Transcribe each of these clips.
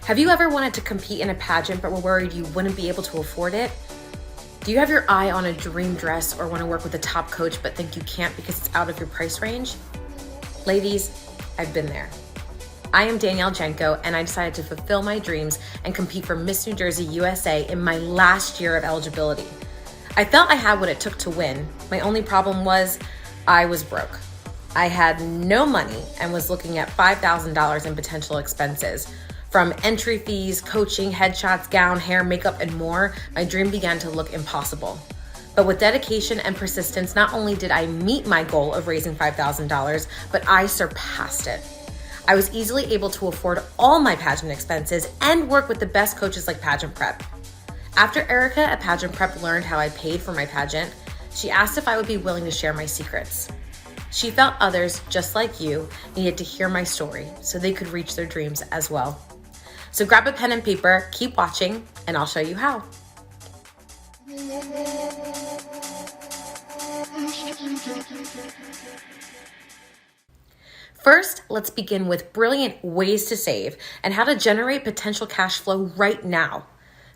Have you ever wanted to compete in a pageant but were worried you wouldn't be able to afford it? Do you have your eye on a dream dress or want to work with a top coach but think you can't because it's out of your price range? Ladies, I've been there. I am Danielle Jenko, and I decided to fulfill my dreams and compete for Miss New Jersey USA in my last year of eligibility. I felt I had what it took to win. My only problem was I was broke. I had no money and was looking at $5,000 in potential expenses. From entry fees, coaching, headshots, gown, hair, makeup, and more, my dream began to look impossible. But with dedication and persistence, not only did I meet my goal of raising $5,000, but I surpassed it. I was easily able to afford all my pageant expenses and work with the best coaches like Pageant Prep. After Erica at Pageant Prep learned how I paid for my pageant, she asked if I would be willing to share my secrets. She felt others, just like you, needed to hear my story so they could reach their dreams as well. So grab a pen and paper, keep watching, and I'll show you how. First, let's begin with brilliant ways to save and how to generate potential cash flow right now.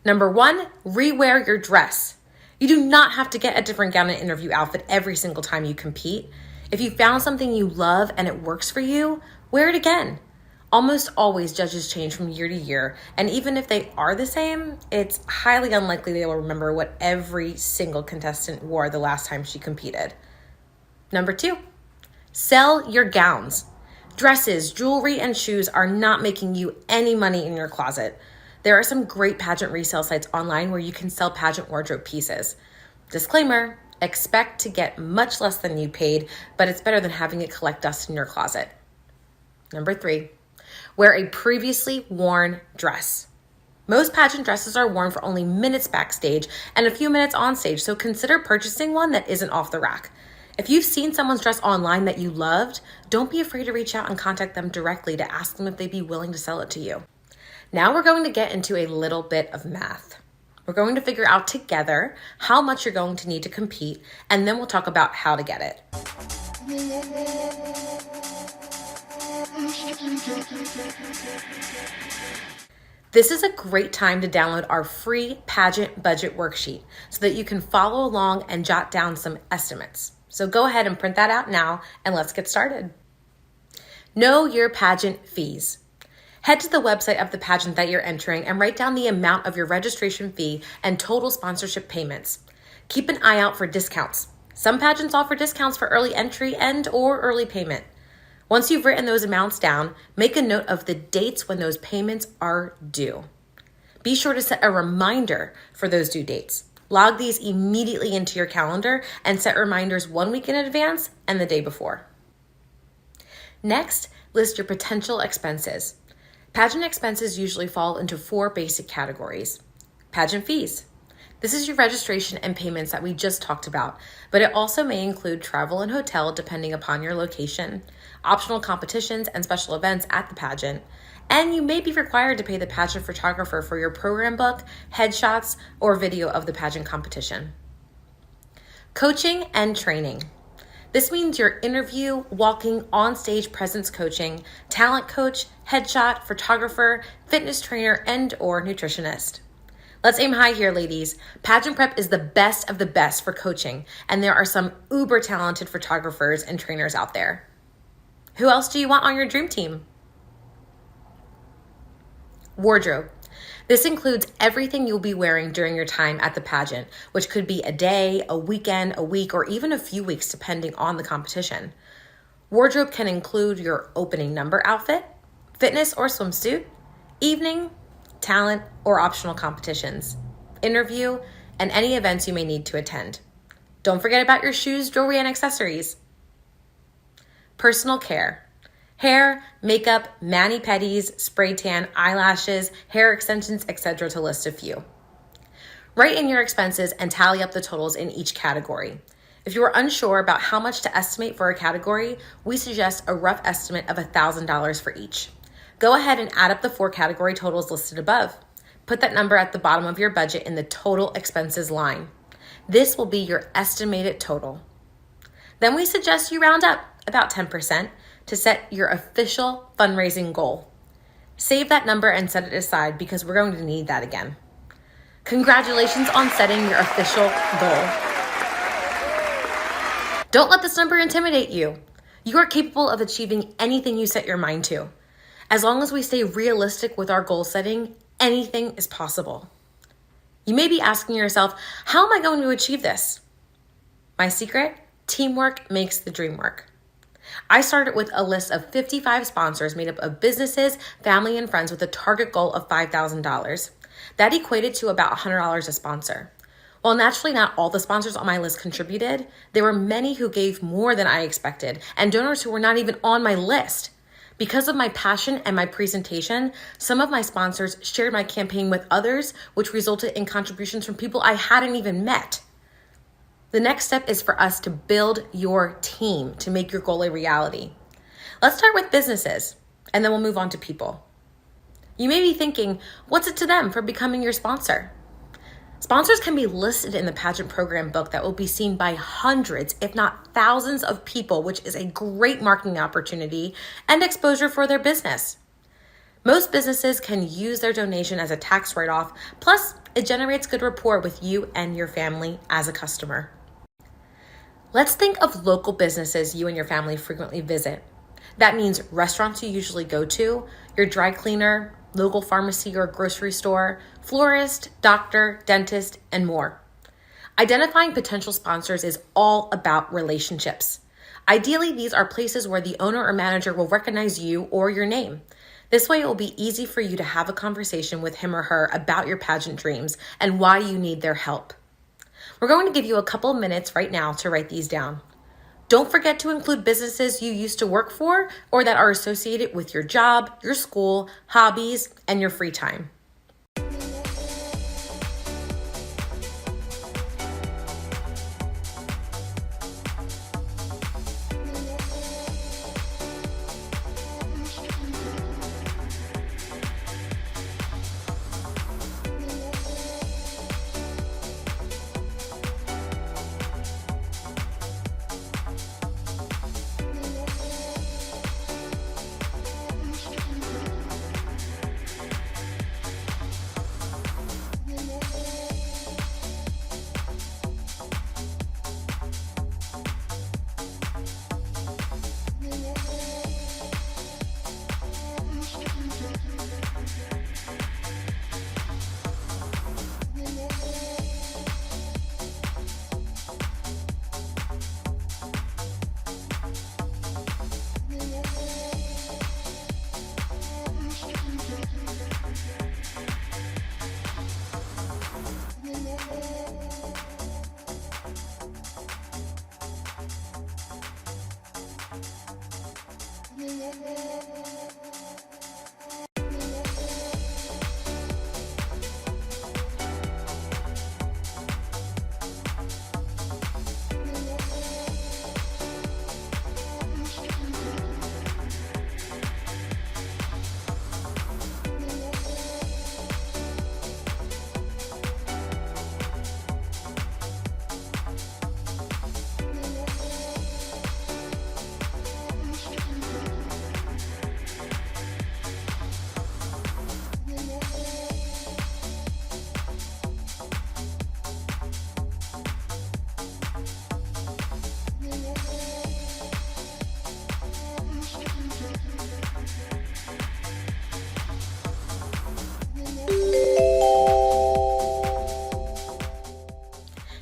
Number 1, rewear your dress. You do not have to get a different gown and interview outfit every single time you compete. If you found something you love and it works for you, wear it again. Almost always judges change from year to year, and even if they are the same, it's highly unlikely they will remember what every single contestant wore the last time she competed. Number 2, sell your gowns. Dresses, jewelry, and shoes are not making you any money in your closet. There are some great pageant resale sites online where you can sell pageant wardrobe pieces. Disclaimer, expect to get much less than you paid, but it's better than having it collect dust in your closet. Number 3, wear a previously worn dress. Most pageant dresses are worn for only minutes backstage and a few minutes on stage, so consider purchasing one that isn't off the rack. If you've seen someone's dress online that you loved, don't be afraid to reach out and contact them directly to ask them if they'd be willing to sell it to you. Now we're going to get into a little bit of math. We're going to figure out together how much you're going to need to compete, and then we'll talk about how to get it. This is a great time to download our free pageant budget worksheet so that you can follow along and jot down some estimates. So go ahead and print that out now and let's get started. Know your pageant fees. Head to the website of the pageant that you're entering and write down the amount of your registration fee and total sponsorship payments. Keep an eye out for discounts. Some pageants offer discounts for early entry and/or early payment. Once you've written those amounts down, make a note of the dates when those payments are due. Be sure to set a reminder for those due dates. Log these immediately into your calendar and set reminders 1 week in advance and the day before. Next, list your potential expenses. Pageant expenses usually fall into 4 basic categories. Pageant fees. This is your registration and payments that we just talked about, but it also may include travel and hotel depending upon your location, optional competitions and special events at the pageant, and you may be required to pay the pageant photographer for your program book, headshots, or video of the pageant competition. Coaching and training. This means your interview, walking, on-stage presence coaching, talent coach, headshot, photographer, fitness trainer, and/or nutritionist. Let's aim high here, ladies. Pageant Prep is the best of the best for coaching, and there are some uber talented photographers and trainers out there. Who else do you want on your dream team? Wardrobe. This includes everything you'll be wearing during your time at the pageant, which could be a day, a weekend, a week, or even a few weeks depending on the competition. Wardrobe can include your opening number outfit, fitness or swimsuit, evening, talent, or optional competitions, interview, and any events you may need to attend. Don't forget about your shoes, jewelry, and accessories. Personal care. Hair, makeup, mani-pedis, spray tan, eyelashes, hair extensions, etc. to list a few. Write in your expenses and tally up the totals in each category. If you are unsure about how much to estimate for a category, we suggest a rough estimate of $1,000 for each. Go ahead and add up the 4 category totals listed above. Put that number at the bottom of your budget in the total expenses line. This will be your estimated total. Then we suggest you round up about 10% to set your official fundraising goal. Save that number and set it aside because we're going to need that again. Congratulations on setting your official goal. Don't let this number intimidate you. You are capable of achieving anything you set your mind to. As long as we stay realistic with our goal setting, anything is possible. You may be asking yourself, how am I going to achieve this? My secret? Teamwork makes the dream work. I started with a list of 55 sponsors made up of businesses, family, and friends with a target goal of $5,000. That equated to about $100 a sponsor. While naturally not all the sponsors on my list contributed, there were many who gave more than I expected and donors who were not even on my list. Because of my passion and my presentation, some of my sponsors shared my campaign with others, which resulted in contributions from people I hadn't even met. The next step is for us to build your team to make your goal a reality. Let's start with businesses, and then we'll move on to people. You may be thinking, what's it to them for becoming your sponsor? Sponsors can be listed in the Pageant program book that will be seen by hundreds, if not thousands of people, which is a great marketing opportunity and exposure for their business. Most businesses can use their donation as a tax write-off, plus it generates good rapport with you and your family as a customer. Let's think of local businesses you and your family frequently visit. That means restaurants you usually go to, your dry cleaner, local pharmacy or grocery store, florist, doctor, dentist, and more. Identifying potential sponsors is all about relationships. Ideally, these are places where the owner or manager will recognize you or your name. This way, it will be easy for you to have a conversation with him or her about your pageant dreams and why you need their help. We're going to give you a couple minutes right now to write these down. Don't forget to include businesses you used to work for or that are associated with your job, your school, hobbies, and your free time.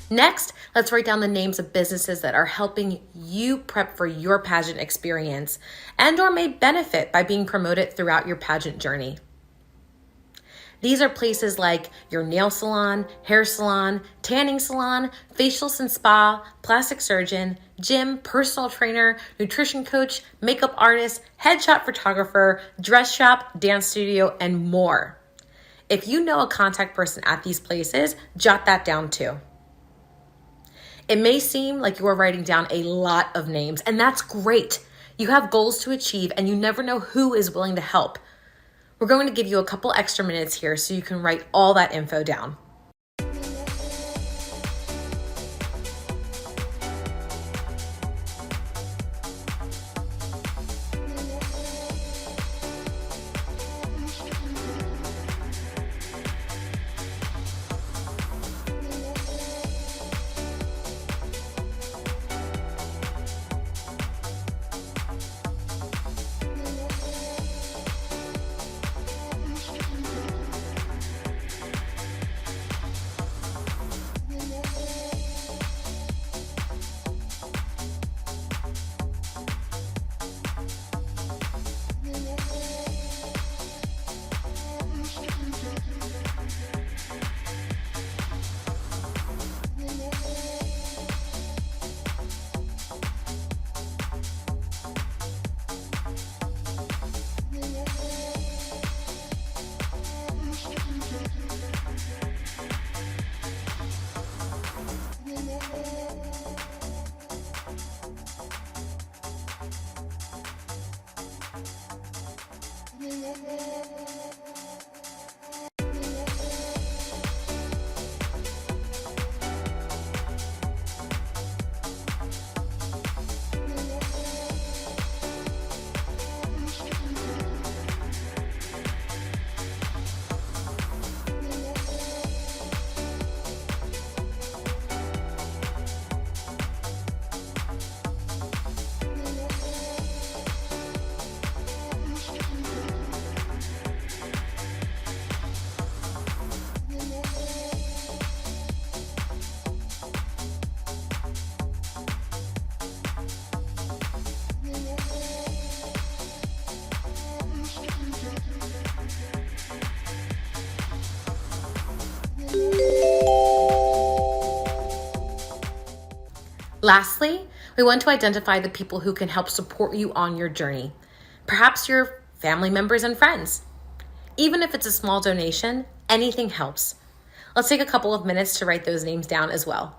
Next, let's write down the names of businesses that are helping you prep for your pageant experience and or may benefit by being promoted throughout your pageant journey. These are places like your nail salon, hair salon, tanning salon, facials and spa, plastic surgeon, gym, personal trainer, nutrition coach, makeup artist, headshot photographer, dress shop, dance studio, and more. If you know a contact person at these places, jot that down too. It may seem like you are writing down a lot of names, and that's great. You have goals to achieve, and you never know who is willing to help. We're going to give you a couple extra minutes here so you can write all that info down. Lastly, we want to identify the people who can help support you on your journey. Perhaps your family members and friends. Even if it's a small donation, anything helps. Let's take a couple of minutes to write those names down as well.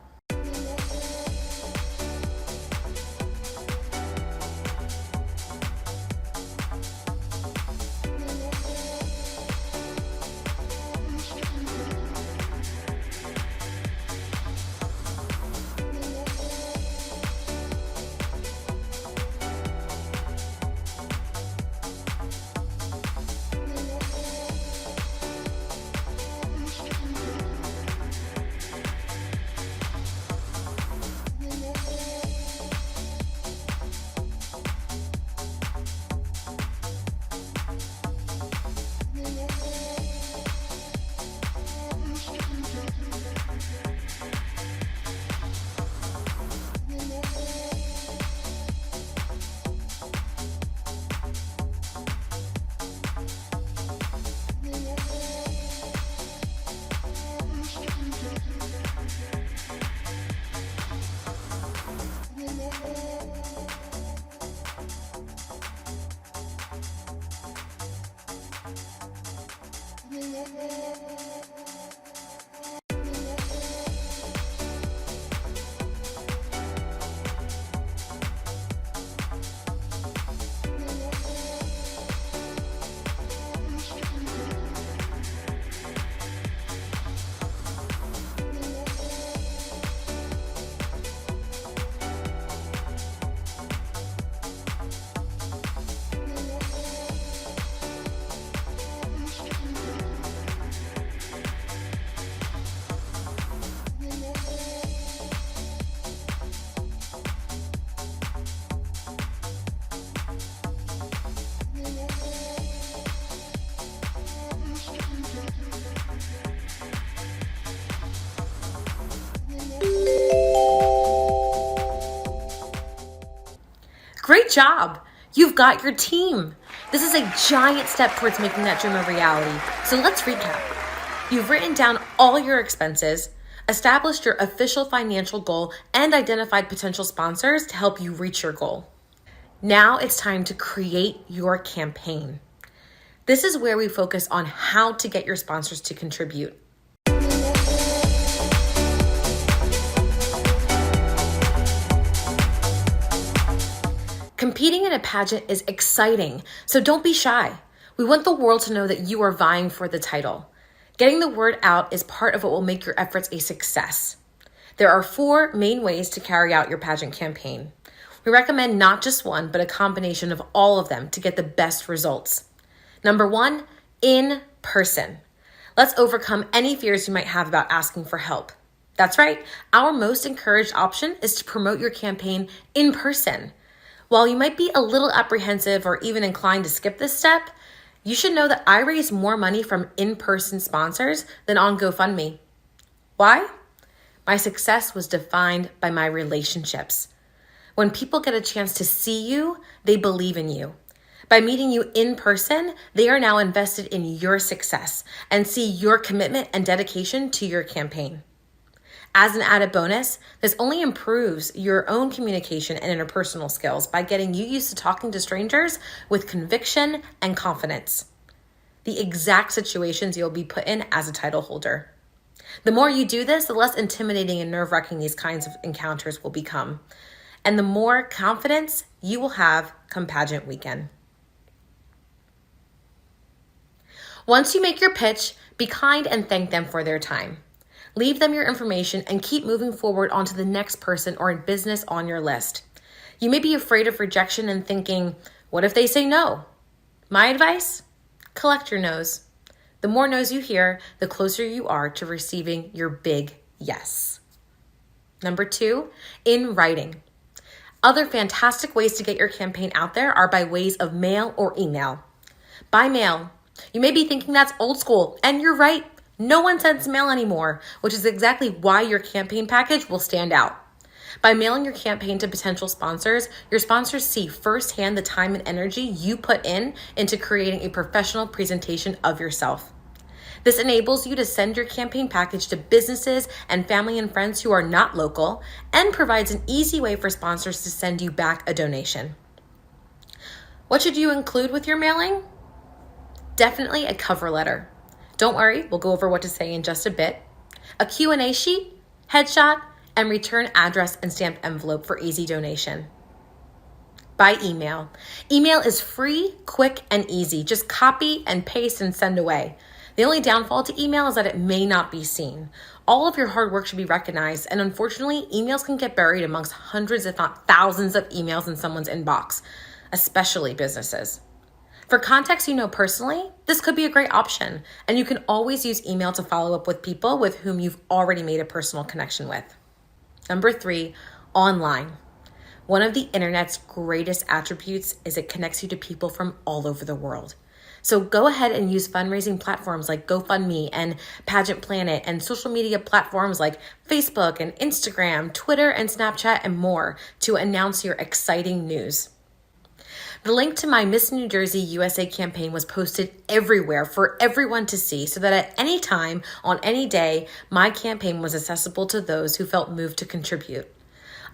Great job! You've got your team. This is a giant step towards making that dream a reality. So let's recap. You've written down all your expenses, established your official financial goal, and identified potential sponsors to help you reach your goal. Now it's time to create your campaign. This is where we focus on how to get your sponsors to contribute. Competing in a pageant is exciting, so don't be shy. We want the world to know that you are vying for the title. Getting the word out is part of what will make your efforts a success. There are 4 main ways to carry out your pageant campaign. We recommend not just one, but a combination of all of them to get the best results. Number 1, in person. Let's overcome any fears you might have about asking for help. That's right, our most encouraged option is to promote your campaign in person. While you might be a little apprehensive or even inclined to skip this step, you should know that I raise more money from in-person sponsors than on GoFundMe. Why? My success was defined by my relationships. When people get a chance to see you, they believe in you. By meeting you in person, they are now invested in your success and see your commitment and dedication to your campaign. As an added bonus, this only improves your own communication and interpersonal skills by getting you used to talking to strangers with conviction and confidence. The exact situations you'll be put in as a title holder. The more you do this, the less intimidating and nerve-wracking these kinds of encounters will become, and the more confidence you will have come pageant weekend. Once you make your pitch, be kind and thank them for their time. Leave them your information and keep moving forward onto the next person or business on your list. You may be afraid of rejection and thinking, what if they say no? My advice? Collect your no's. The more no's you hear, the closer you are to receiving your big yes. Number 2, in writing. Other fantastic ways to get your campaign out there are by ways of mail or email. By mail, you may be thinking that's old school, and you're right. No one sends mail anymore, which is exactly why your campaign package will stand out. By mailing your campaign to potential sponsors, your sponsors see firsthand the time and energy you put into creating a professional presentation of yourself. This enables you to send your campaign package to businesses and family and friends who are not local and provides an easy way for sponsors to send you back a donation. What should you include with your mailing? Definitely a cover letter. Don't worry, we'll go over what to say in just a bit. A Q&A sheet, headshot, and return address and stamped envelope for easy donation. By email. Email is free, quick, and easy. Just copy and paste and send away. The only downfall to email is that it may not be seen. All of your hard work should be recognized, and unfortunately, emails can get buried amongst hundreds, if not thousands, of emails in someone's inbox, especially businesses. For contacts you know personally, this could be a great option, and you can always use email to follow up with people with whom you've already made a personal connection with. Number 3, online. One of the internet's greatest attributes is it connects you to people from all over the world. So go ahead and use fundraising platforms like GoFundMe and Pageant Planet and social media platforms like Facebook and Instagram, Twitter and Snapchat and more to announce your exciting news. The link to my Miss New Jersey USA campaign was posted everywhere for everyone to see so that at any time, on any day, my campaign was accessible to those who felt moved to contribute.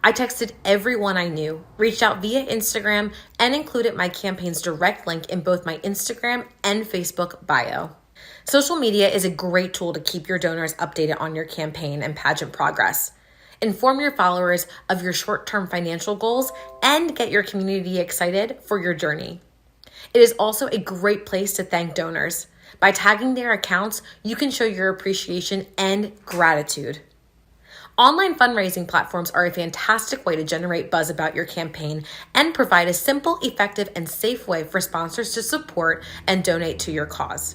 I texted everyone I knew, reached out via Instagram, and included my campaign's direct link in both my Instagram and Facebook bio. Social media is a great tool to keep your donors updated on your campaign and pageant progress. Inform your followers of your short-term financial goals and get your community excited for your journey. It is also a great place to thank donors. By tagging their accounts, you can show your appreciation and gratitude. Online fundraising platforms are a fantastic way to generate buzz about your campaign and provide a simple, effective, and safe way for sponsors to support and donate to your cause.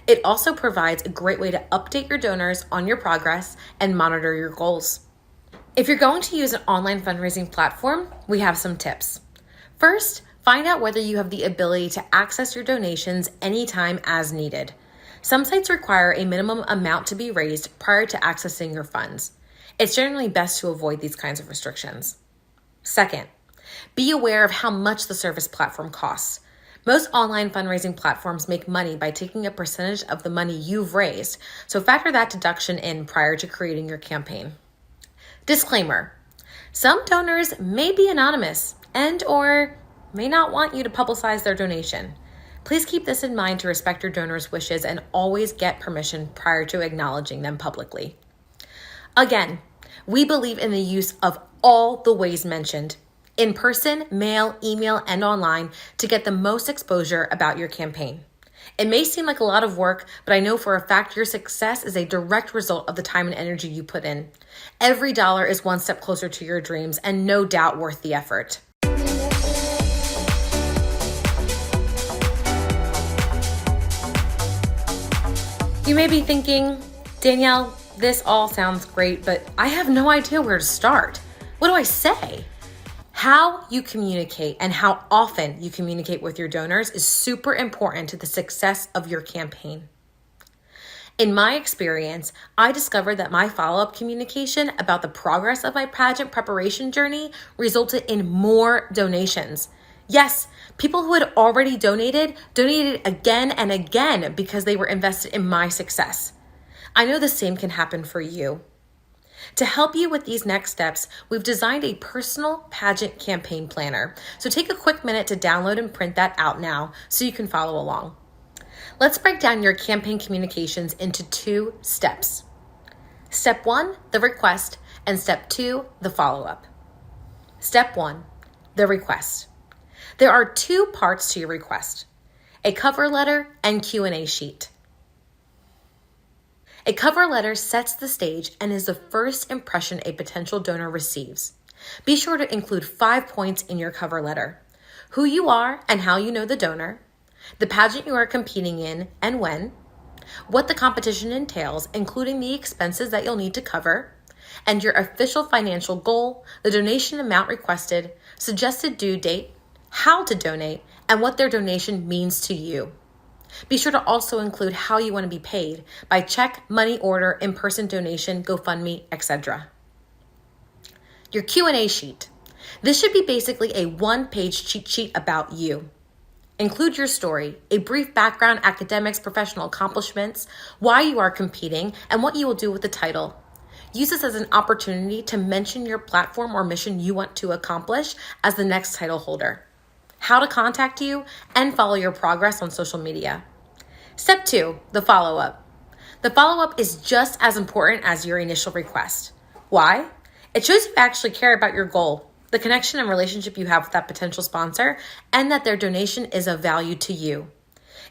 It also provides a great way to update your donors on your progress and monitor your goals. If you're going to use an online fundraising platform, we have some tips. First, find out whether you have the ability to access your donations anytime as needed. Some sites require a minimum amount to be raised prior to accessing your funds. It's generally best to avoid these kinds of restrictions. Second, be aware of how much the service platform costs. Most online fundraising platforms make money by taking a percentage of the money you've raised, so factor that deduction in prior to creating your campaign. Disclaimer: some donors may be anonymous and/or may not want you to publicize their donation. Please keep this in mind to respect your donors' wishes and always get permission prior to acknowledging them publicly. Again, we believe in the use of all the ways mentioned, in person, mail, email, and online, to get the most exposure about your campaign. It may seem like a lot of work, but I know for a fact your success is a direct result of the time and energy you put in. Every dollar is one step closer to your dreams and no doubt worth the effort. You may be thinking, Danielle, this all sounds great, but I have no idea where to start. What do I say? How you communicate and how often you communicate with your donors is super important to the success of your campaign. In my experience, I discovered that my follow-up communication about the progress of my pageant preparation journey resulted in more donations. Yes, people who had already donated again and again because they were invested in my success. I know the same can happen for you. To help you with these next steps, we've designed a personal pageant campaign planner. So take a quick minute to download and print that out now so you can follow along. Let's break down your campaign communications into 2 steps. Step 1, the request, and step 2, the follow-up. Step 1, the request. There are 2 parts to your request: a cover letter and Q&A sheet. A cover letter sets the stage and is the first impression a potential donor receives. Be sure to include 5 points in your cover letter: who you are and how you know the donor, the pageant you are competing in and when, what the competition entails, including the expenses that you'll need to cover, and your official financial goal, the donation amount requested, suggested due date, how to donate, and what their donation means to you. Be sure to also include how you want to be paid: by check, money order, in-person donation, GoFundMe, etc. Your Q&A sheet. This should be basically a 1-page cheat sheet about you. Include your story, a brief background, academics, professional accomplishments, why you are competing, and what you will do with the title. Use this as an opportunity to mention your platform or mission you want to accomplish as the next title holder. How to contact you and follow your progress on social media. Step 2, the follow-up. The follow-up is just as important as your initial request. Why? It shows you actually care about your goal, the connection and relationship you have with that potential sponsor, and that their donation is of value to you.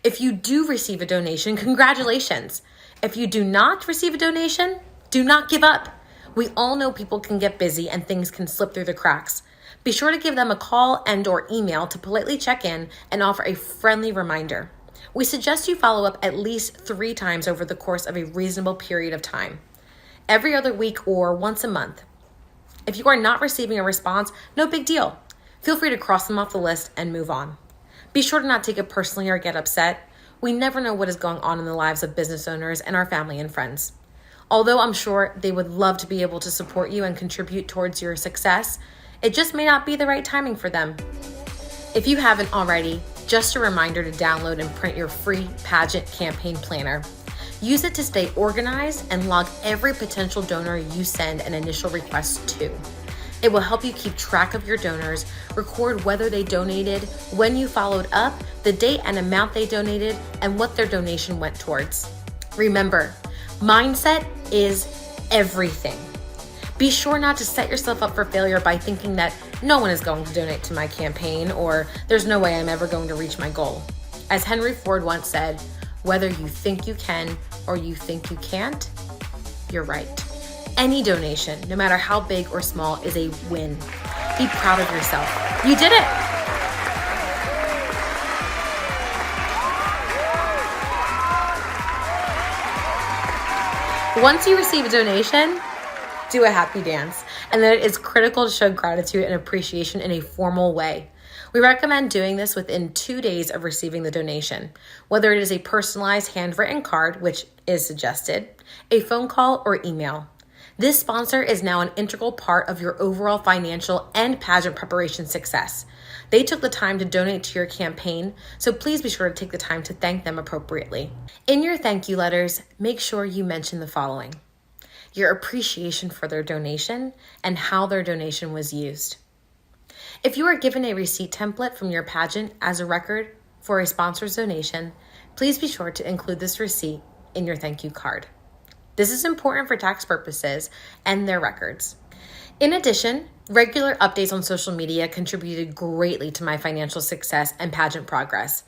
If you do receive a donation, congratulations. If you do not receive a donation, do not give up. We all know people can get busy and things can slip through the cracks. Be sure to give them a call and/or email to politely check in and offer a friendly reminder. We suggest you follow up at least 3 times over the course of a reasonable period of time, every other week or once a month. If you are not receiving a response, no big deal. Feel free to cross them off the list and move on. Be sure to not take it personally or get upset. We never know what is going on in the lives of business owners and our family and friends. Although I'm sure they would love to be able to support you and contribute towards your success, it just may not be the right timing for them. If you haven't already, just a reminder to download and print your free Pageant campaign planner. Use it to stay organized and log every potential donor you send an initial request to. It will help you keep track of your donors, record whether they donated, when you followed up, the date and amount they donated, and what their donation went towards. Remember, mindset is everything. Be sure not to set yourself up for failure by thinking that no one is going to donate to my campaign or there's no way I'm ever going to reach my goal. As Henry Ford once said, whether you think you can or you think you can't, you're right. Any donation, no matter how big or small, is a win. Be proud of yourself. You did it. Once you receive a donation, do a happy dance. And then it is critical to show gratitude and appreciation in a formal way. We recommend doing this within 2 days of receiving the donation, whether it is a personalized handwritten card, which is suggested, a phone call, or email. This sponsor is now an integral part of your overall financial and pageant preparation success. They took the time to donate to your campaign, so please be sure to take the time to thank them appropriately. In your thank you letters, make sure you mention the following: your appreciation for their donation and how their donation was used. If you are given a receipt template from your pageant as a record for a sponsor's donation, please be sure to include this receipt in your thank you card. This is important for tax purposes and their records. In addition, regular updates on social media contributed greatly to my financial success and pageant progress.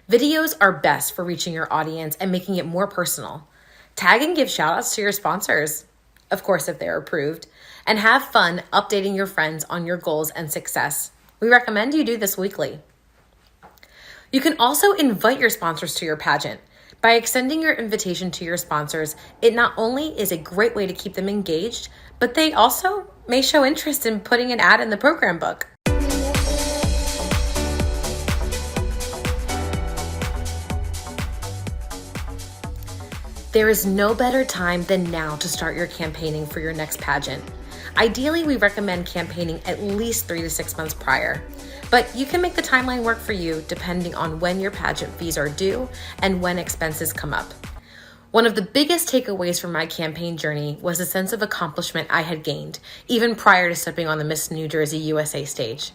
Videos are best for reaching your audience and making it more personal. Tag and give shoutouts to your sponsors, of course if they're approved, and have fun updating your friends on your goals and success. We recommend you do this weekly. You can also invite your sponsors to your pageant. By extending your invitation to your sponsors, it not only is a great way to keep them engaged, but they also may show interest in putting an ad in the program book. There is no better time than now to start your campaigning for your next pageant. Ideally, we recommend campaigning at least 3 to 6 months prior, but you can make the timeline work for you depending on when your pageant fees are due and when expenses come up. One of the biggest takeaways from my campaign journey was the sense of accomplishment I had gained, even prior to stepping on the Miss New Jersey USA stage.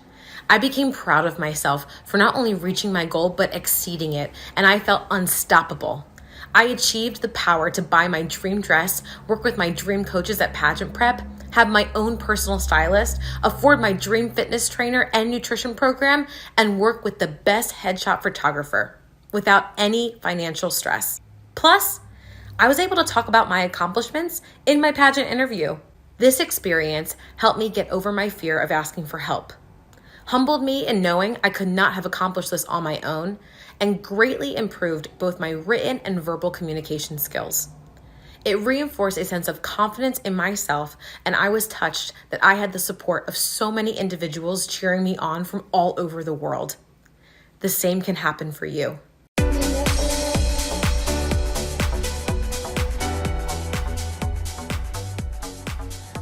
I became proud of myself for not only reaching my goal, but exceeding it, and I felt unstoppable. I achieved the power to buy my dream dress, work with my dream coaches at Pageant Prep, have my own personal stylist, afford my dream fitness trainer and nutrition program, and work with the best headshot photographer without any financial stress. Plus, I was able to talk about my accomplishments in my pageant interview. This experience helped me get over my fear of asking for help, humbled me in knowing I could not have accomplished this on my own, and greatly improved both my written and verbal communication skills. It reinforced a sense of confidence in myself, and I was touched that I had the support of so many individuals cheering me on from all over the world. The same can happen for you.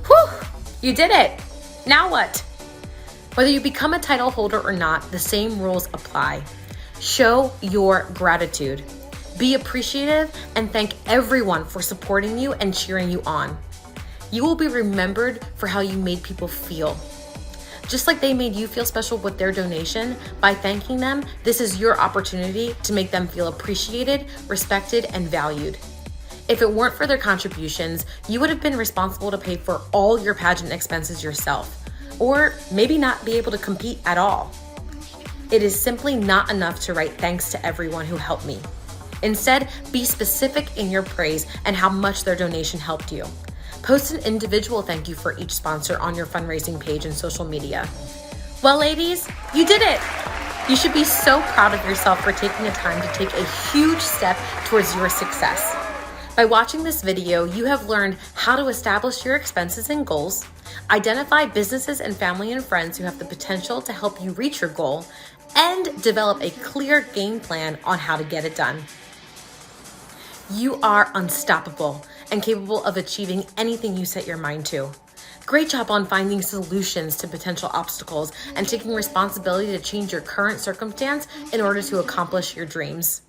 Whew! You did it! Now what? Whether you become a title holder or not, the same rules apply. Show your gratitude. Be appreciative and thank everyone for supporting you and cheering you on. You will be remembered for how you made people feel. Just like they made you feel special with their donation, by thanking them, this is your opportunity to make them feel appreciated, respected, and valued. If it weren't for their contributions, you would have been responsible to pay for all your pageant expenses yourself, or maybe not be able to compete at all. It is simply not enough to write thanks to everyone who helped me. Instead, be specific in your praise and how much their donation helped you. Post an individual thank you for each sponsor on your fundraising page and social media. Well, ladies, you did it! You should be so proud of yourself for taking the time to take a huge step towards your success. By watching this video, you have learned how to establish your expenses and goals, identify businesses and family and friends who have the potential to help you reach your goal, and develop a clear game plan on how to get it done. You are unstoppable and capable of achieving anything you set your mind to. Great job on finding solutions to potential obstacles and taking responsibility to change your current circumstance in order to accomplish your dreams.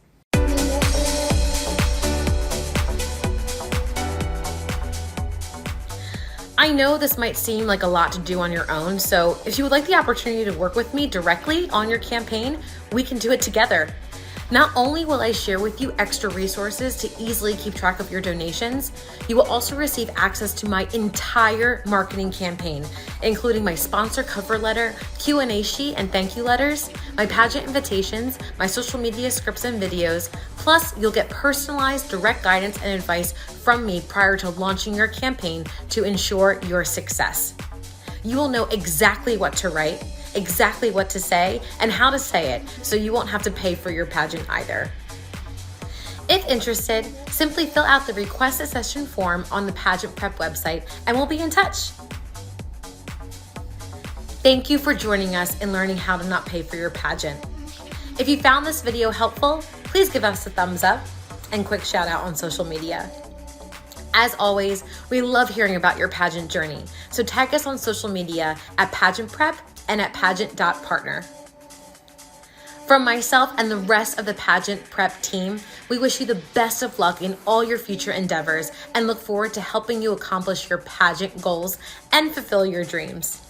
I know this might seem like a lot to do on your own, so if you would like the opportunity to work with me directly on your campaign, we can do it together. Not only will I share with you extra resources to easily keep track of your donations, you will also receive access to my entire marketing campaign, including my sponsor cover letter, Q&A sheet and thank you letters, my pageant invitations, my social media scripts and videos, plus you'll get personalized direct guidance and advice from me prior to launching your campaign to ensure your success. You will know exactly what to write, exactly what to say, and how to say it, so you won't have to pay for your pageant either. If interested, simply fill out the request a session form on the Pageant Prep website and we'll be in touch. Thank you for joining us in learning how to not pay for your pageant. If you found this video helpful, please give us a thumbs up and quick shout out on social media. As always, we love hearing about your pageant journey, so tag us on social media at Pageant Prep and at pageant.partner. From myself and the rest of the Pageant Prep team, we wish you the best of luck in all your future endeavors and look forward to helping you accomplish your pageant goals and fulfill your dreams.